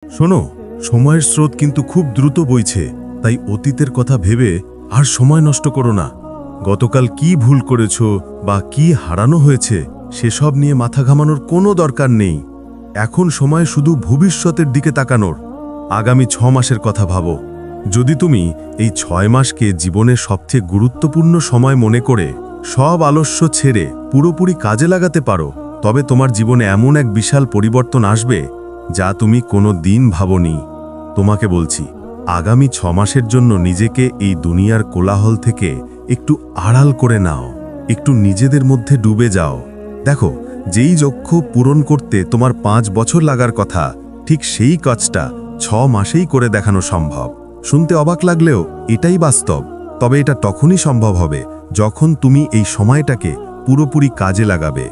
শোনো, সময়ের স্রোত কিন্তু খুব দ্রুত বইছে, তাই অতীতের কথা ভেবে আর সময় নষ্ট করো না। গতকাল কি ভুল করেছো বা কি হারানো হয়েছে সেসব নিয়ে মাথা ঘামানোর কোনো দরকার নেই। এখন সময় শুধু ভবিষ্যতের দিকে তাকানোর। আগামী 6 মাসের কথা ভাবো। যদি তুমি এই 6 মাসকে জীবনের সবচেয়ে গুরুত্বপূর্ণ সময় মনে করে সব আলস্য ছেড়ে পুরোপুরি কাজে লাগাতে পারো, তবে তোমার জীবনে এমন এক বিশাল পরিবর্তন আসবে যা তুমি কোনো দিন ভাবোনি। তোমাকে বলছি, আগামী 6 মাসের জন্য নিজেকে এই দুনিয়ার কোলাহল থেকে একটু আড়াল করে নাও, একটু নিজেদের মধ্যে ডুবে যাও। দেখো, যেই লক্ষ্য পূরণ করতে তোমার 5 বছর লাগার কথা, ঠিক সেই কাজটা 6 মাসেই করে দেখানো সম্ভব। শুনতে অবাক লাগলেও এটাই বাস্তব। তবে এটা তখনই সম্ভব হবে যখন তুমি এই সময়টাকে পুরোপুরি কাজে লাগাবে,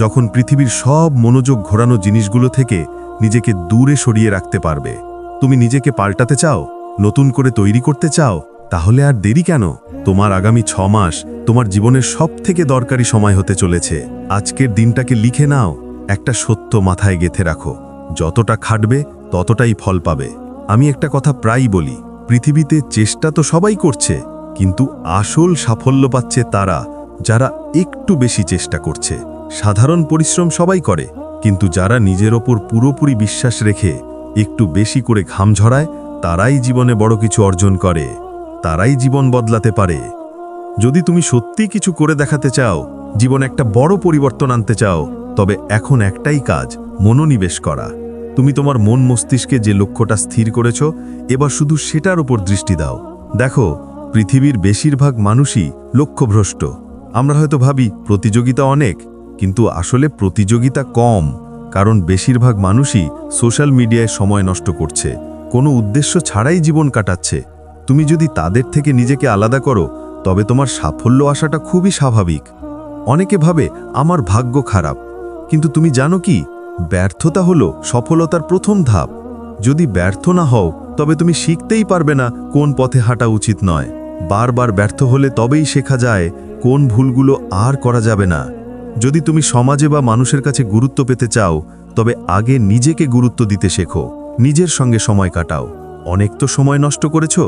যখন পৃথিবীর সব মনোযোগ ঘোরানো জিনিসগুলো থেকে নিজেকে দূরে সরিয়ে রাখতে পারবে। তুমি নিজেকে পাল্টাতে চাও, নতুন করে তৈরি করতে চাও, তাহলে আর দেরি কেন? তোমার আগামী 6 মাস তোমার জীবনের সবথেকে দরকারি সময় হতে চলেছে। আজকের দিনটাকে লিখে নাও, একটা সত্য মাথায় গেঁথে রাখো, যতটা খাটবে ততটাই ফল পাবে। আমি একটা কথা প্রায়ই বলি, পৃথিবীতে চেষ্টা তো সবাই করছে, কিন্তু আসল সাফল্য পাচ্ছে তারা যারা একটু বেশি চেষ্টা করছে। সাধারণ পরিশ্রম সবাই করে, কিন্তু যারা নিজের ওপর পুরোপুরি বিশ্বাস রেখে একটু বেশি করে ঘাম ঝরায়, তারাই জীবনে বড় কিছু অর্জন করে, তারাই জীবন বদলাতে পারে। যদি তুমি সত্যি কিছু করে দেখাতে চাও, জীবনে একটা বড় পরিবর্তন আনতে চাও, তবে এখন একটাই কাজ, মনোনিবেশ করা। তুমি তোমার মন মস্তিষ্কে যে লক্ষ্যটা স্থির করেছ, এবার শুধু সেটার উপর দৃষ্টি দাও। দেখো, পৃথিবীর বেশিরভাগ মানুষই লক্ষ্যভ্রষ্ট। আমরা হয়তো ভাবি প্রতিযোগিতা অনেক, কিন্তু আসলে প্রতিযোগিতা কম, কারণ বেশিরভাগ মানুষই সোশ্যাল মিডিয়ায় সময় নষ্ট করছে, কোনো উদ্দেশ্য ছাড়াই জীবন কাটাচ্ছে। তুমি যদি তাদের থেকে নিজেকে আলাদা করো, তবে তোমার সাফল্য আসাটা খুবই স্বাভাবিক। অনেকে ভাবে আমার ভাগ্য খারাপ, কিন্তু তুমি জানো কি, ব্যর্থতা হলো সফলতার প্রথম ধাপ। যদি ব্যর্থ না হও, তবে তুমি শিখতেই পারবে না কোন পথে হাঁটা উচিত নয়। বারবার ব্যর্থ হলে তবেই শেখা যায় কোন ভুলগুলো আর করা যাবে না। যদি তুমি সমাজে বা মানুষের কাছে গুরুত্ব পেতে চাও, তবে আগে নিজেকে গুরুত্ব দিতে শেখো, নিজের সঙ্গে সময় কাটাও। অনেক তো সময় নষ্ট করেছো,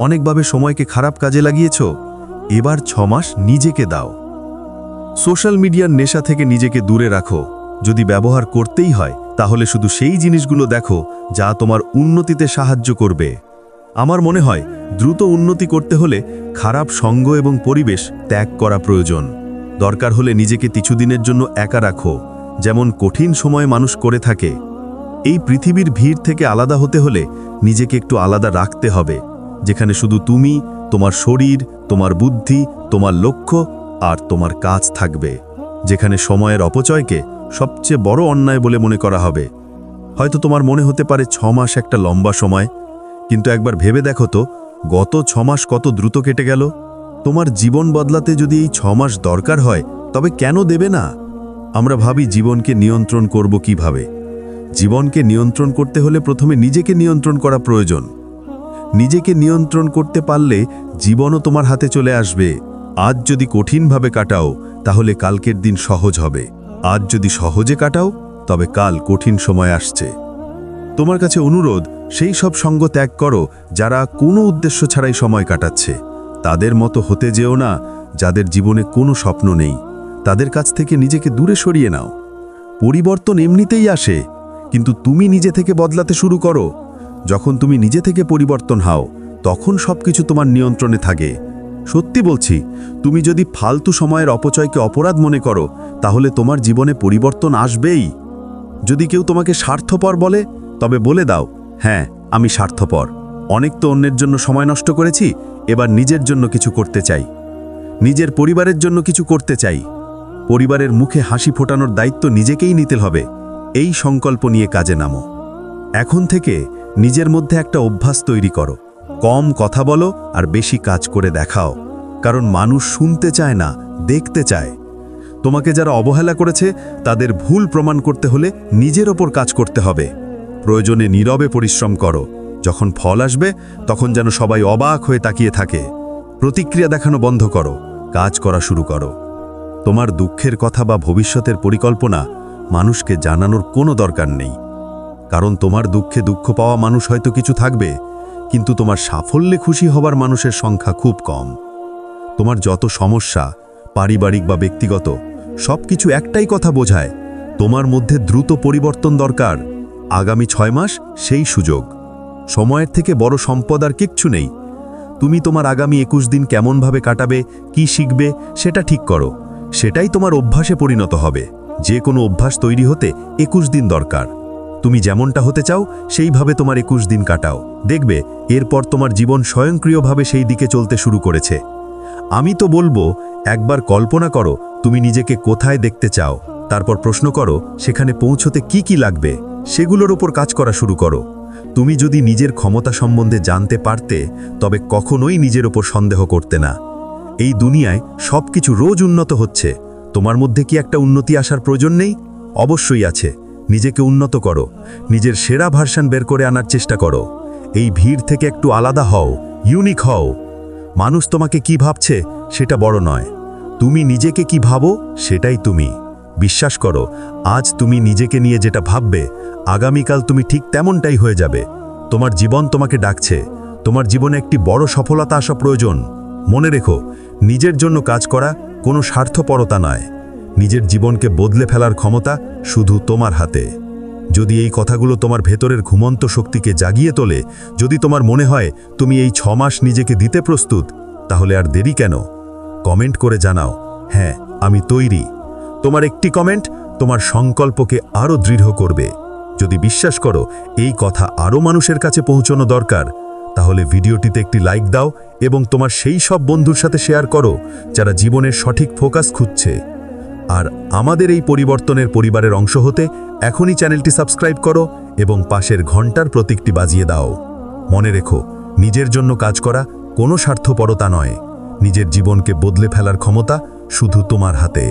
অনেকভাবে সময়কে খারাপ কাজে লাগিয়েছো। এবার 6 মাস নিজেকে দাও। সোশ্যাল মিডিয়ার নেশা থেকে নিজেকে দূরে রাখো। যদি ব্যবহার করতেই হয়, তাহলে শুধু সেই জিনিসগুলো দেখো যা তোমার উন্নতিতে সাহায্য করবে। আমার মনে হয়, দ্রুত উন্নতি করতে হলে খারাপ সঙ্গ এবং পরিবেশ ত্যাগ করা প্রয়োজন। দরকার হলে নিজেকে কিছুদিনের জন্য একা রাখো, যেমন কঠিন সময়ে মানুষ করে থাকে। এই পৃথিবীর ভিড় থেকে আলাদা হতে হলে নিজেকে একটু আলাদা রাখতে হবে, যেখানে শুধু তুমি, তোমার শরীর, তোমার বুদ্ধি, তোমার লক্ষ্য আর তোমার কাজ থাকবে। যেখানে সময়ের অপচয়কে সবচেয়ে বড় অন্যায় বলে মনে করা হবে। হয়তো তোমার মনে হতে পারে 6 মাস একটা লম্বা সময়, কিন্তু একবার ভেবে দেখো তো, গত 6 মাস কত দ্রুত কেটে গেল। তোমার জীবন বদলাতে যদি এই 6 মাস দরকার হয়, তবে কেন দেবে না? আমরা ভাবি জীবনকে নিয়ন্ত্রণ করব কিভাবে। জীবনকে নিয়ন্ত্রণ করতে হলে প্রথমে নিজেকে নিয়ন্ত্রণ করা প্রয়োজন। নিজেকে নিয়ন্ত্রণ করতে পারলে জীবনও তোমার হাতে চলে আসবে। আজ যদি কঠিনভাবে কাটাও, তাহলে কালকের দিন সহজ হবে। আজ যদি সহজে কাটাও, তবে কাল কঠিন সময় আসছে। তোমার কাছে অনুরোধ, সেই সব সঙ্গ ত্যাগ করো যারা কোনো উদ্দেশ্য ছাড়াই সময় কাটাচ্ছে। তাদের মতো হতে যেও না যাদের জীবনে কোনো স্বপ্ন নেই। তাদের কাছ থেকে নিজেকে দূরে সরিয়ে নাও। পরিবর্তন এমনিতেই আসে, কিন্তু তুমি নিজে থেকে বদলাতে শুরু করো। যখন তুমি নিজে থেকে পরিবর্তন হও, তখন সবকিছু তোমার নিয়ন্ত্রণে থাকে। সত্যি বলছি, তুমি যদি ফালতু সময়ের অপচয়কে অপরাধ মনে করো, তাহলে তোমার জীবনে পরিবর্তন আসবেই। যদি কেউ তোমাকে স্বার্থপর বলে, তবে বলে দাও, হ্যাঁ, আমি স্বার্থপর। অনেক তো অন্যের জন্য সময় নষ্ট করেছি, এবার নিজের জন্য কিছু করতে চাই। নিজের পরিবারের জন্য কিছু করতে চাই। পরিবারের মুখে হাসি ফোটানোর দায়িত্ব নিজেকেই নিতে হবে। এই সংকল্প নিয়ে কাজে নামো। এখন থেকে নিজের মধ্যে একটা অভ্যাস তৈরি করো, কম কথা বলো আর বেশি কাজ করে দেখাও। কারণ মানুষ শুনতে চায় না, দেখতে চায়। তোমাকে যারা অবহেলা করেছে, তাদের ভুল প্রমাণ করতে হলে নিজের ওপর কাজ করতে হবে। প্রয়োজনে নীরবে পরিশ্রম করো। যখন ফল আসবে, তখন যেন সবাই অবাক হয়ে তাকিয়ে থাকে। প্রতিক্রিয়া দেখানো বন্ধ করো, কাজ করা শুরু করো। তোমার দুঃখের কথা বা ভবিষ্যতের পরিকল্পনা মানুষকে জানানোর কোনো দরকার নেই। কারণ তোমার দুঃখে দুঃখ পাওয়া মানুষ হয়তো কিছু থাকবে, কিন্তু তোমার সাফল্যে খুশি হবার মানুষের সংখ্যা খুব কম। তোমার যত সমস্যা, পারিবারিক বা ব্যক্তিগত, সব কিছু একটাই কথা বোঝায়, তোমার মধ্যে দ্রুত পরিবর্তন দরকার। আগামী 6 মাস সেই সুযোগ। সময়ের থেকে বড় সম্পদ আর কিচ্ছু নেই। তুমি তোমার আগামী 21 দিন কেমনভাবে কাটাবে, কি শিখবে, সেটা ঠিক করো। সেটাই তোমার অভ্যাসে পরিণত হবে। যে কোনো অভ্যাস তৈরি হতে 21 দিন দরকার। তুমি যেমনটা হতে চাও সেইভাবে তোমার 21 দিন কাটাও, দেখবে এরপর তোমার জীবন স্বয়ংক্রিয়ভাবে সেই দিকে চলতে শুরু করেছে। আমি তো বলবো, একবার কল্পনা করো তুমি নিজেকে কোথায় দেখতে চাও, তারপর প্রশ্ন করো সেখানে পৌঁছতে কি কি লাগবে, সেগুলোর উপর কাজ করা শুরু করো। তুমি যদি নিজের ক্ষমতা সম্বন্ধে জানতে পারতে, তবে কখনোই নিজের ওপর সন্দেহ করতে না। এই দুনিয়ায় সব কিছু রোজ উন্নত হচ্ছে। তোমার মধ্যে কি একটা উন্নতি আসার প্রয়োজন নেই? অবশ্যই আছে। নিজেকে উন্নত করো, নিজের সেরা ভার্সন বের করে আনার চেষ্টা করো। এই ভিড় থেকে একটু আলাদা হও, ইউনিক হও। মানুষ তোমাকে কি ভাবছে সেটা বড় নয়, তুমি নিজেকে কি ভাবো সেটাই তুমি। বিশ্বাস করো, আজ তুমি নিজেকে নিয়ে যেটা ভাববে, আগামীকাল তুমি ঠিক তেমনটাই হয়ে যাবে। তোমার জীবন তোমাকে ডাকছে। তোমার জীবনে একটি বড় সফলতা আসা প্রয়োজন। মনে রেখো, নিজের জন্য কাজ করা কোনো স্বার্থপরতা নয়। নিজের জীবনকে বদলে ফেলার ক্ষমতা শুধু তোমার হাতে। যদি এই কথাগুলো তোমার ভেতরের ঘুমন্ত শক্তিকে জাগিয়ে তোলে, যদি তোমার মনে হয় তুমি এই 6 মাস নিজেকে দিতে প্রস্তুত, তাহলে আর দেরি কেন? কমেন্ট করে জানাও, হ্যাঁ আমি তৈরি। তোমার একটি কমেন্ট তোমার সংকল্পকে আরও দৃঢ় করবে। যদি বিশ্বাস করো এই কথা আরও মানুষের কাছে পৌঁছানো দরকার, তাহলে ভিডিওটিতে একটি লাইক দাও এবং তোমার সেই সব বন্ধুর সাথে শেয়ার করো যারা জীবনের সঠিক ফোকাস খুঁজছে। আর আমাদের এই পরিবর্তনের পরিবারের অংশ হতে এখনই চ্যানেলটি সাবস্ক্রাইব করো এবং পাশের ঘন্টার প্রতীকটি বাজিয়ে দাও। মনে রেখো, নিজের জন্য কাজ করা কোনো স্বার্থপরতা নয়। নিজের জীবনকে বদলে ফেলার ক্ষমতা শুধু তোমার হাতে।